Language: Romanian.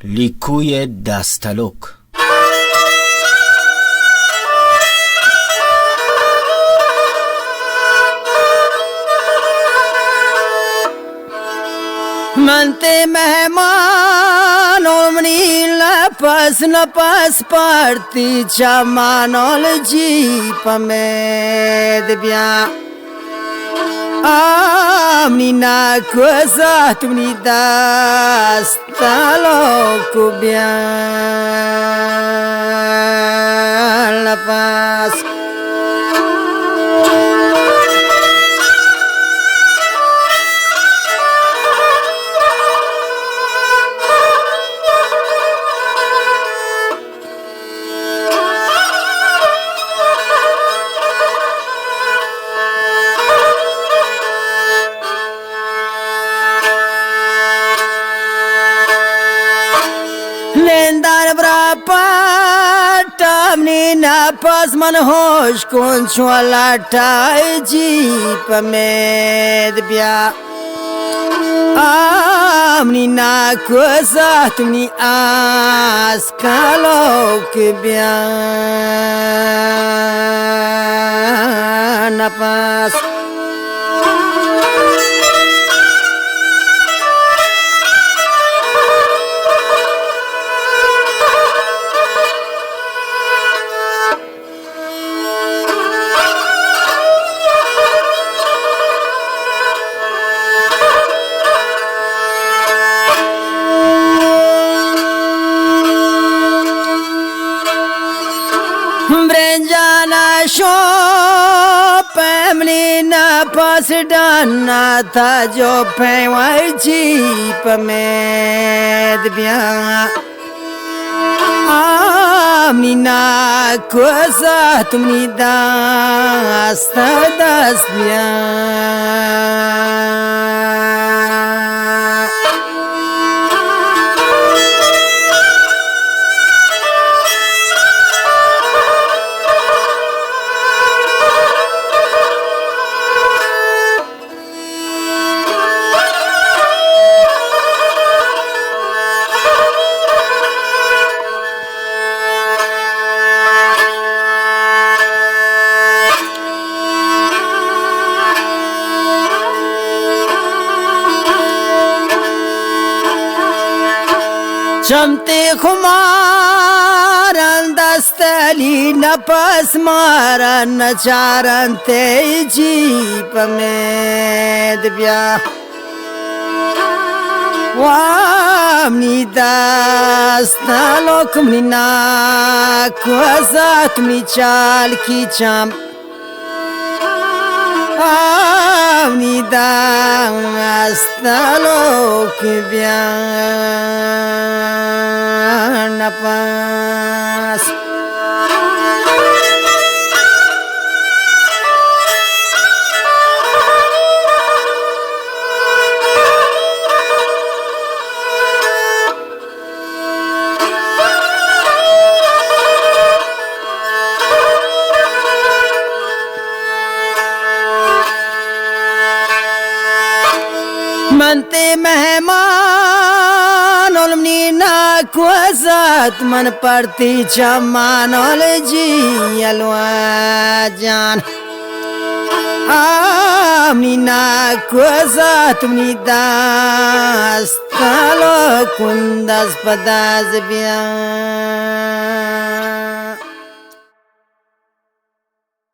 Likuie dastalok. Mante mehmanul mnila pas na pas parti chamanol jeepa med bia amnina cosa tumni dastalok bia la pas Lendar brapata menina pas manhosh con chualata jeep med bia menina coisa tumni askalok bia na pas Brenjana shope menina pas dana tha jo phewai jeep med bia menina coisa tumni das bia Chamte khumaran dastali napas maran charante jeep med bia wamni dastalok menina coisa tumni chal ki cham amni dastalok bia na pas Mante mehmanul menina coisa man parti chamanol jialwajan menina coisa tumni dastalok kundas padas bia